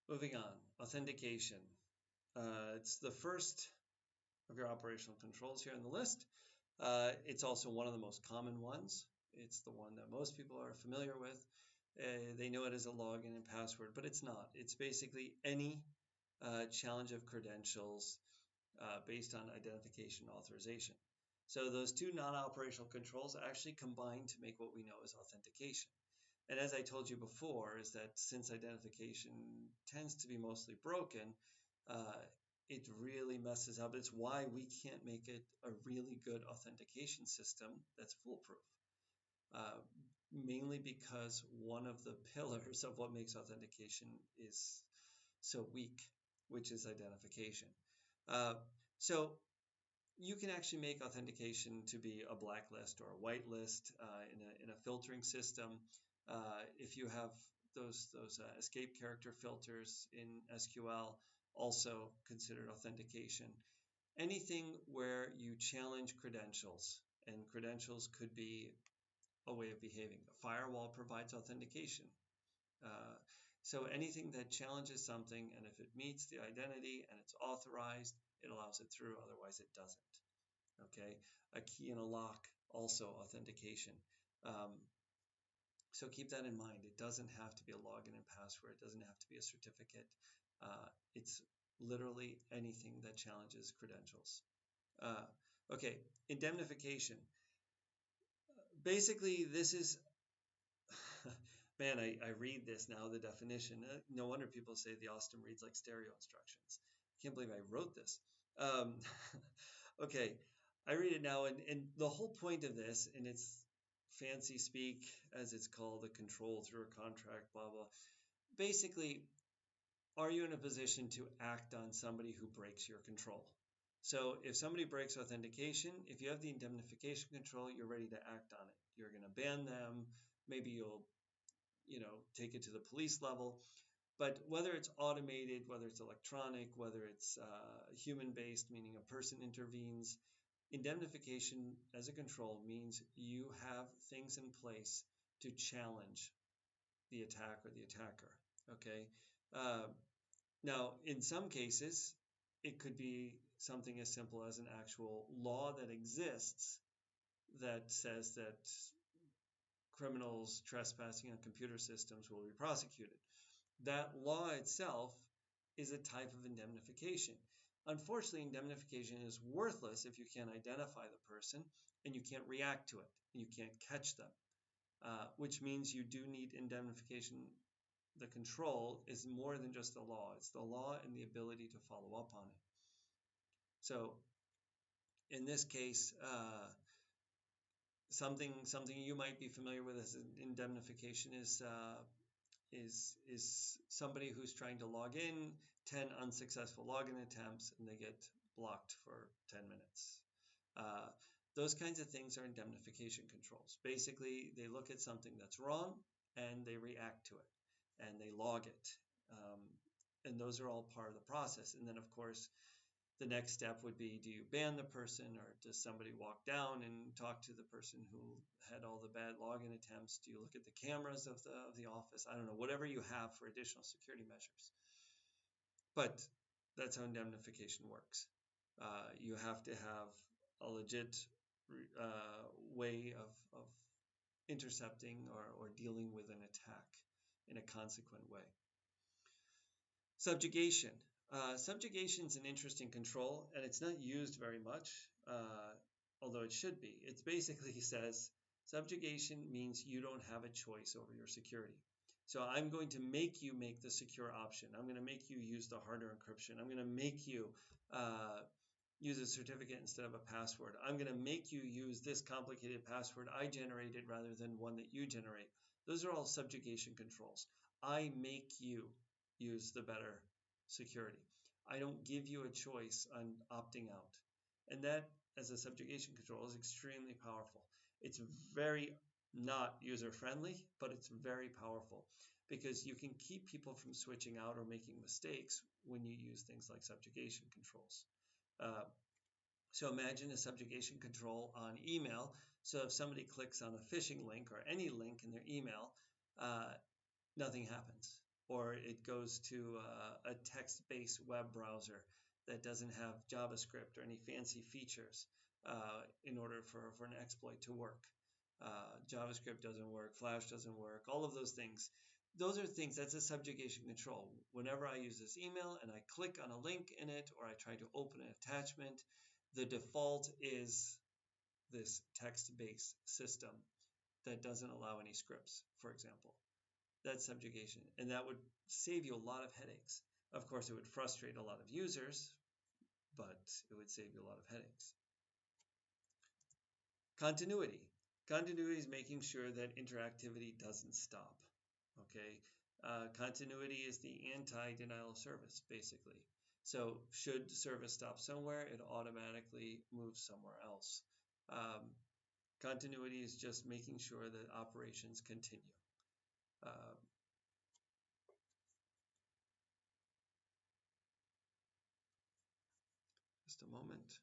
Moving on, authentication. It's the first of your operational controls here on the list. It's also one of the most common ones. It's the one that most people are familiar with. They know it as a login and password, but it's not. It's basically any challenge of credentials based on identification authorization. So those two non-operational controls actually combine to make what we know as authentication. And as I told you before, is that since identification tends to be mostly broken, uh, it really messes up. It's why we can't make it a really good authentication system that's foolproof. Uh, Mainly because one of the pillars of what makes authentication is so weak, which is identification. Uh, so you can actually make authentication to be a blacklist or a whitelist in a filtering system. If you have those escape character filters in SQL, also considered authentication. Anything where you challenge credentials, and credentials could be a way of behaving. A firewall provides authentication. Uh, so anything that challenges something, and if it meets the identity and it's authorized, it allows it through. Otherwise, it doesn't. Okay, a key and a lock, also authentication. Um, so keep that in mind. It doesn't have to be a login and password. It doesn't have to be a certificate. It's literally anything that challenges credentials. Okay, indemnification. Basically, this is, man, I read this now, the definition. No wonder people say the Austin reads like stereo instructions. I can't believe I wrote this. Um, okay, I read it now, and the whole point of this, and it's fancy speak, as it's called, the control through a contract, blah, blah. Basically, are you in a position to act on somebody who breaks your control? So if somebody breaks authentication, if you have the indemnification control, you're ready to act on it. You're going to ban them. Maybe you'll, take it to the police level. But whether it's automated, whether it's electronic, whether it's human-based, meaning a person intervenes, indemnification as a control means you have things in place to challenge the attack or the attacker. Okay. Uh, Now, in some cases, it could be something as simple as an actual law that exists that says that criminals trespassing on computer systems will be prosecuted. That law itself is a type of indemnification. Unfortunately, indemnification is worthless if you can't identify the person and you can't react to it and you can't catch them, which means you do need indemnification. The control is more than just the law. It's the law and the ability to follow up on it. So in this case, something you might be familiar with as indemnification is somebody who's trying to log in, 10 unsuccessful login attempts, and they get blocked for 10 minutes. Uh, those kinds of things are indemnification controls. Basically, they look at something that's wrong and they react to it and they log it. Um, and those are all part of the process. And then, of course, the next step would be, do you ban the person, or does somebody walk down and talk to the person who had all the bad login attempts? Do you look at the cameras of the office? I don't know, whatever you have for additional security measures. But that's how indemnification works. You have to have a legit way of intercepting or dealing with an attack in a consequent way. Subjugation. Subjugation is an interesting control, and it's not used very much, although it should be. It basically says subjugation means you don't have a choice over your security. So I'm going to make you make the secure option. I'm going to make you use the harder encryption. I'm going to make you use a certificate instead of a password. I'm going to make you use this complicated password I generated rather than one that you generate. Those are all subjugation controls. I make you use the better security. I don't give you a choice on opting out. And that, as a subjugation control, is extremely powerful. It's very not user-friendly, but it's very powerful because you can keep people from switching out or making mistakes when you use things like subjugation controls. So imagine a subjugation control on email. So if somebody clicks on a phishing link or any link in their email, nothing happens. or it goes to a text-based web browser that doesn't have JavaScript or any fancy features in order for an exploit to work. JavaScript doesn't work, Flash doesn't work, all of those things. Those are things, that's a subjugation control. Whenever I use this email and I click on a link in it or I try to open an attachment, the default is this text-based system that doesn't allow any scripts, for example. That's subjugation, and that would save you a lot of headaches. Of course, it would frustrate a lot of users, but it would save you a lot of headaches. Continuity. Continuity is making sure that interactivity doesn't stop. Okay, continuity is the anti-denial of service, basically. So should service stop somewhere, it automatically moves somewhere else. Continuity is just making sure that operations continue. Just a moment.